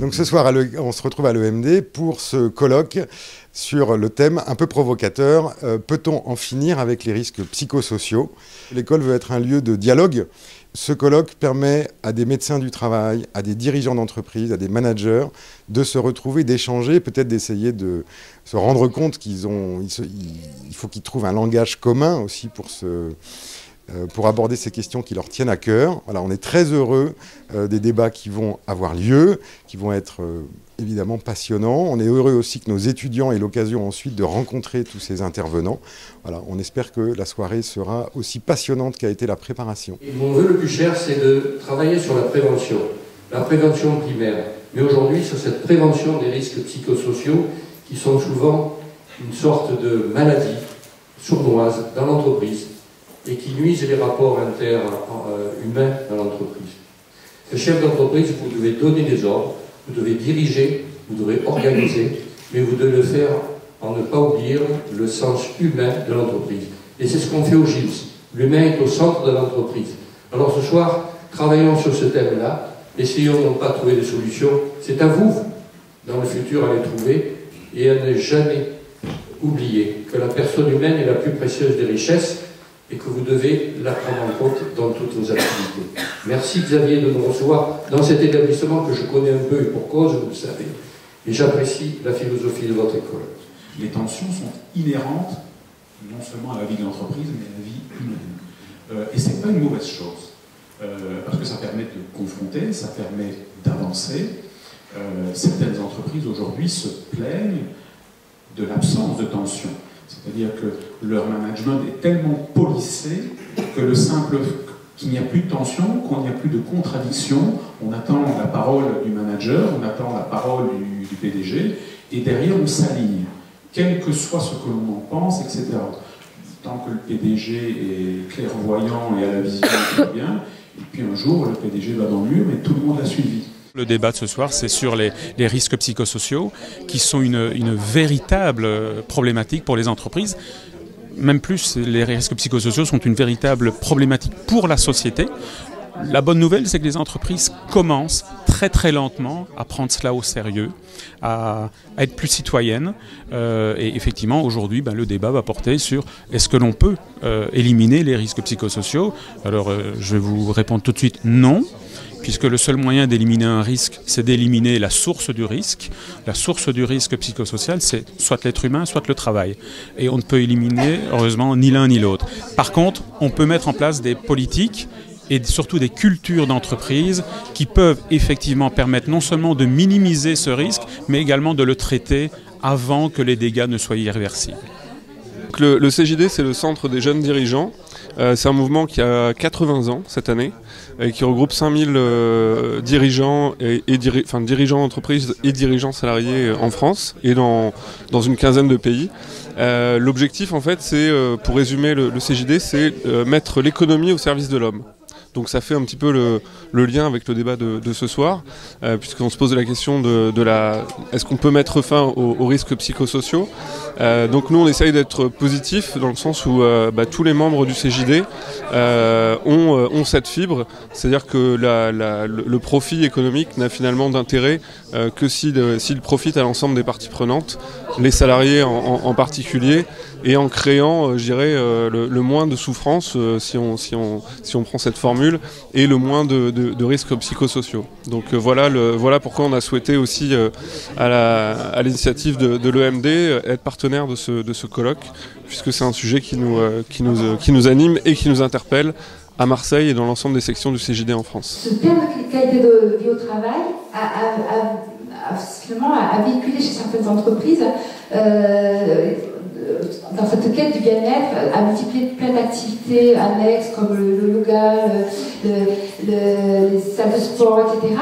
Donc ce soir, on se retrouve à l'EMD pour ce colloque sur le thème un peu provocateur, peut-on en finir avec les risques psychosociaux? L'école veut être un lieu de dialogue. Ce colloque permet à des médecins du travail, à des dirigeants d'entreprise, à des managers de se retrouver, d'échanger, peut-être d'essayer de se rendre compte il faut qu'ils trouvent un langage commun aussi pour aborder ces questions qui leur tiennent à cœur. Voilà, on est très heureux des débats qui vont avoir lieu, qui vont être évidemment passionnants. On est heureux aussi que nos étudiants aient l'occasion ensuite de rencontrer tous ces intervenants. Voilà, on espère que la soirée sera aussi passionnante qu'a été la préparation. Et mon vœu le plus cher, c'est de travailler sur la prévention primaire. Mais aujourd'hui, sur cette prévention des risques psychosociaux qui sont souvent une sorte de maladie sournoise dans l'entreprise et qui nuisent les rapports inter-humains dans l'entreprise. Le chef d'entreprise, vous devez donner des ordres, vous devez diriger, vous devez organiser, mais vous devez le faire en ne pas oublier le sens humain de l'entreprise. Et c'est ce qu'on fait au GILS. L'humain est au centre de l'entreprise. Alors ce soir, travaillons sur ce thème-là, essayons de ne pas trouver des solutions. C'est à vous, dans le futur, à les trouver et à ne jamais oublier que la personne humaine est la plus précieuse des richesses et que vous devez la prendre en compte dans toutes vos activités. Merci Xavier de nous recevoir dans cet établissement que je connais un peu et pour cause, vous le savez. Et j'apprécie la philosophie de votre école. Les tensions sont inhérentes non seulement à la vie de l'entreprise, mais à la vie humaine. Et ce n'est pas une mauvaise chose, parce que ça permet de confronter, ça permet d'avancer. Certaines entreprises aujourd'hui se plaignent de l'absence de tension. C'est-à-dire que leur management est tellement policé que le simple qu'il n'y a plus de tension, qu'il n'y a plus de contradiction, on attend la parole du manager, on attend la parole du PDG, et derrière on s'aligne, quel que soit ce que l'on en pense, etc. Tant que le PDG est clairvoyant et à la vision très bien, et puis un jour le PDG va dans le mur et tout le monde l'a suivi. Le débat de ce soir, c'est sur les risques psychosociaux, qui sont une véritable problématique pour les entreprises. Même plus, les risques psychosociaux sont une véritable problématique pour la société. La bonne nouvelle, c'est que les entreprises commencent très très lentement à prendre cela au sérieux, à être plus citoyennes. Et effectivement, aujourd'hui, le débat va porter sur est-ce que l'on peut éliminer les risques psychosociaux. Alors, je vais vous répondre tout de suite non. Puisque le seul moyen d'éliminer un risque, c'est d'éliminer la source du risque. La source du risque psychosocial, c'est soit l'être humain, soit le travail. Et on ne peut éliminer, heureusement, ni l'un ni l'autre. Par contre, on peut mettre en place des politiques et surtout des cultures d'entreprise qui peuvent effectivement permettre non seulement de minimiser ce risque, mais également de le traiter avant que les dégâts ne soient irréversibles. Le CJD, c'est le Centre des jeunes dirigeants. C'est un mouvement qui a 80 ans cette année, et qui regroupe 5000 dirigeants, dirigeants d'entreprise et dirigeants salariés en France et dans une quinzaine de pays. L'objectif, en fait, c'est, pour résumer le CJD, c'est mettre l'économie au service de l'homme. Donc ça fait un petit peu le lien avec le débat de ce soir, puisqu'on se pose la question est-ce qu'on peut mettre fin aux risques psychosociaux. Donc nous on essaye d'être positif dans le sens où tous les membres du CJD ont cette fibre, c'est-à-dire que le profit économique n'a finalement d'intérêt que s'il profite à l'ensemble des parties prenantes, les salariés en particulier, et en créant, je dirais, le moins de souffrance, si on prend cette formule, et le moins de risques psychosociaux. Donc voilà pourquoi on a souhaité aussi, à l'initiative de l'EMD, être partenaire de ce colloque, puisque c'est un sujet qui nous anime et qui nous interpelle à Marseille et dans l'ensemble des sections du CJD en France. Ce terme de qualité de vie au travail a véhiculé chez certaines entreprises dans cette quête du bien-être, à multiplier plein d'activités annexes comme le yoga, les salles de sport, etc.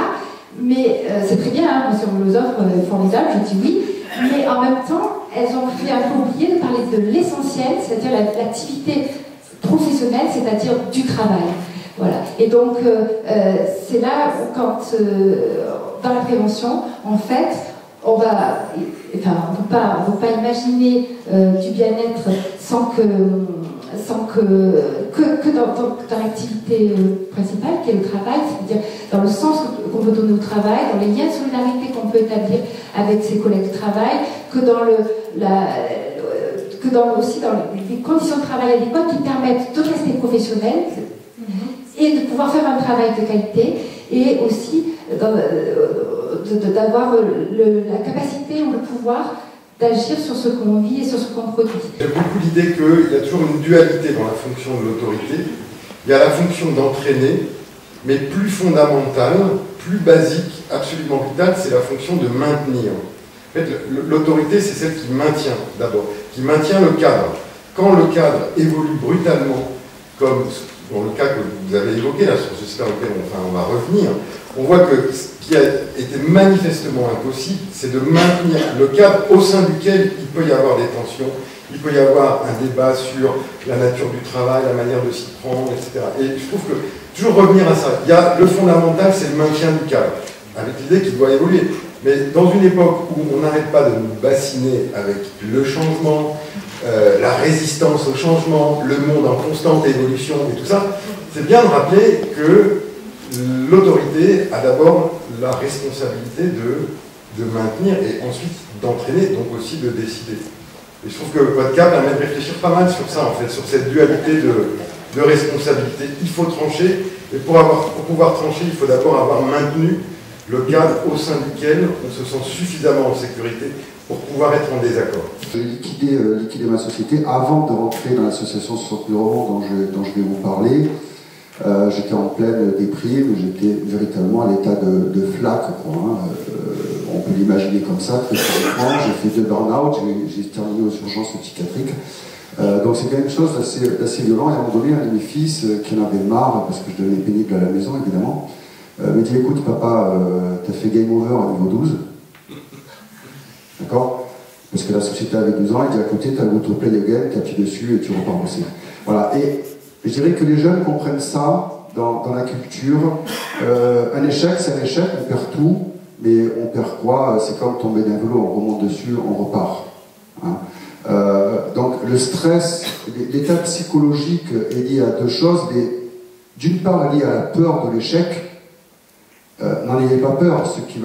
Mais c'est très bien, hein, si on nous offre formidable, je dis oui. Mais en même temps, elles ont fait un peu oublier de parler de l'essentiel, c'est-à-dire l'activité professionnelle, c'est-à-dire du travail. Voilà. Et donc, c'est là où, dans la prévention, en fait, on ne peut pas imaginer du bien-être sans sans que dans l'activité principale, qui est le travail, c'est-à-dire dans le sens qu'on peut donner au travail, dans les liens de solidarité qu'on peut établir avec ses collègues de travail, que aussi dans les conditions de travail adéquates qui permettent de rester professionnel et de pouvoir faire un travail de qualité, et aussi d'avoir la capacité ou le pouvoir d'agir sur ce qu'on vit et sur ce qu'on produit. J'ai beaucoup l'idée qu'il y a toujours une dualité dans la fonction de l'autorité. Il y a la fonction d'entraîner, mais plus fondamentale, plus basique, absolument vitale, c'est la fonction de maintenir. En fait, l'autorité, c'est celle qui maintient d'abord, qui maintient le cadre. Quand le cadre évolue brutalement, comme dans le cas que vous avez évoqué, là, sur ce sphère auquel on va revenir, on voit que ce qui a été manifestement impossible, c'est de maintenir le cadre au sein duquel il peut y avoir des tensions, il peut y avoir un débat sur la nature du travail, la manière de s'y prendre, etc. Et je trouve que, toujours revenir à ça, il y a le fondamental, c'est le maintien du cadre, avec l'idée qu'il doit évoluer. Mais dans une époque où on n'arrête pas de nous bassiner avec le changement, la résistance au changement, le monde en constante évolution et tout ça, c'est bien de rappeler que l'autorité a d'abord la responsabilité de maintenir et ensuite d'entraîner, donc aussi de décider. Et je trouve que votre cas permet de réfléchir pas mal sur ça, en fait, sur cette dualité de responsabilité. Il faut trancher, et pour pouvoir trancher, il faut d'abord avoir maintenu le cadre au sein duquel on se sent suffisamment en sécurité pour pouvoir être en désaccord. J'ai liquidé ma société avant de rentrer dans l'association 60 000 euros dont je vais vous parler. J'étais en pleine déprime, j'étais véritablement à l'état de flaque, quoi, hein. On peut l'imaginer comme ça, très franchement. J'ai fait 2 burn-out, j'ai terminé aux urgences psychiatriques. Donc c'est quelque chose d'assez violent. Et à un moment donné, un de mes fils, qui en avait marre, parce que je devenais pénible à la maison, évidemment, me dit: écoute papa, t'as fait game over à niveau 12. D'accord? Parce que la société avait 12 ans, il dit à côté, t'as l'auto-play again, t'appuies dessus et tu repars bosser. Voilà. Et je dirais que les jeunes comprennent ça dans la culture. Un échec, c'est un échec, on perd tout, mais on perd quoi? C'est comme tomber d'un vélo, on remonte dessus, on repart. Hein. Donc le stress, l'état psychologique est lié à 2 choses. D'une part, lié à la peur de l'échec. N'en ayez pas peur. Il y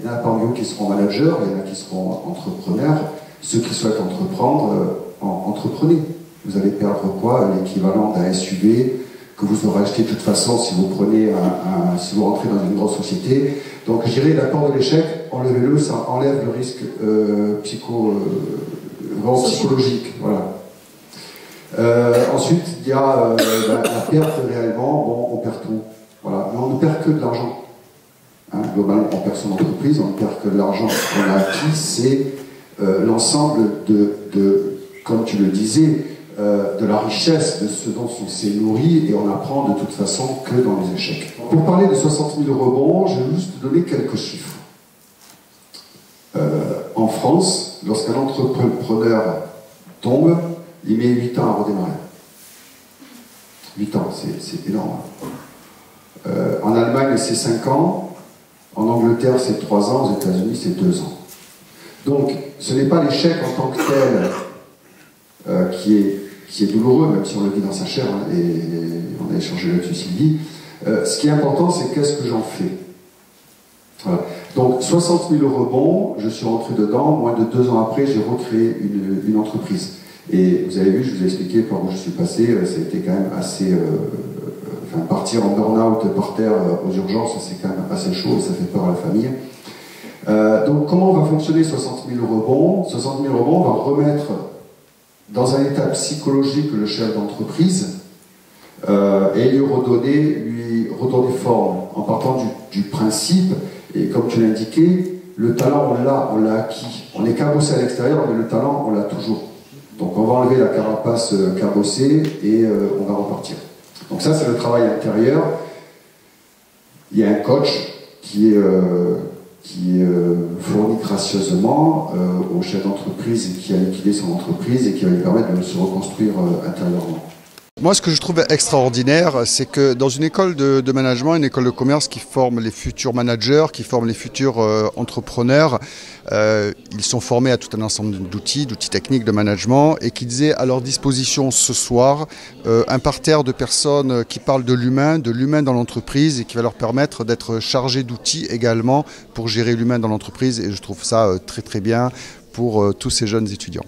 en a parmi vous qui seront managers, il y en a qui seront entrepreneurs. Ceux qui souhaitent entreprendre, entreprenez. Vous allez perdre quoi? L'équivalent d'un SUV que vous aurez acheté de toute façon si vous prenez si vous rentrez dans une grosse société. Donc je dirais la peur de l'échec, enlevez-le, ça enlève le risque psychologique. Voilà. Ensuite, il y a la perte réellement. Bon, on perd tout. Voilà. Mais on ne perd que de l'argent. Hein, globalement, on perd son entreprise, on ne perd que de l'argent qu'on a acquis. C'est l'ensemble comme tu le disais, de la richesse de ce dont on s'est nourri, et on apprend de toute façon que dans les échecs. Pour parler de 60 000 rebonds, je vais juste donner quelques chiffres. En France, lorsqu'un entrepreneur tombe, il met 8 ans à redémarrer. 8 ans, c'est énorme. En Allemagne, c'est 5 ans. En Angleterre, c'est 3 ans. Aux États-Unis, c'est 2 ans. Donc, ce n'est pas l'échec en tant que tel qui est douloureux, même si on le vit dans sa chair, hein, et on a échangé là-dessus, Sylvie. Ce qui est important, c'est qu'est-ce que j'en fais. Voilà. Donc, 60 000 rebonds, je suis rentré dedans. Moins de 2 ans après, j'ai recréé une entreprise. Et vous avez vu, je vous ai expliqué par où je suis passé, ça a été quand même assez... partir en burn-out par terre aux urgences, c'est quand même assez chaud et ça fait peur à la famille. Donc, comment va fonctionner 60 000 rebonds? 60 000 rebonds, on va remettre dans un état psychologique le chef d'entreprise et lui redonner forme en partant du principe, et comme tu l'as indiqué, le talent on l'a acquis. On est cabossé à l'extérieur, mais le talent on l'a toujours. Donc on va enlever la carapace cabossée et on va repartir. Donc ça c'est le travail intérieur. Il y a un coach qui est fourni gracieusement au chef d'entreprise qui a liquidé son entreprise et qui va lui permettre de se reconstruire intérieurement. Moi, ce que je trouve extraordinaire, c'est que dans une école de management, une école de commerce qui forme les futurs managers, qui forme les futurs entrepreneurs, ils sont formés à tout un ensemble d'outils techniques de management et qu'ils aient à leur disposition ce soir un parterre de personnes qui parlent de l'humain dans l'entreprise et qui va leur permettre d'être chargés d'outils également pour gérer l'humain dans l'entreprise. Et je trouve ça très très bien pour tous ces jeunes étudiants.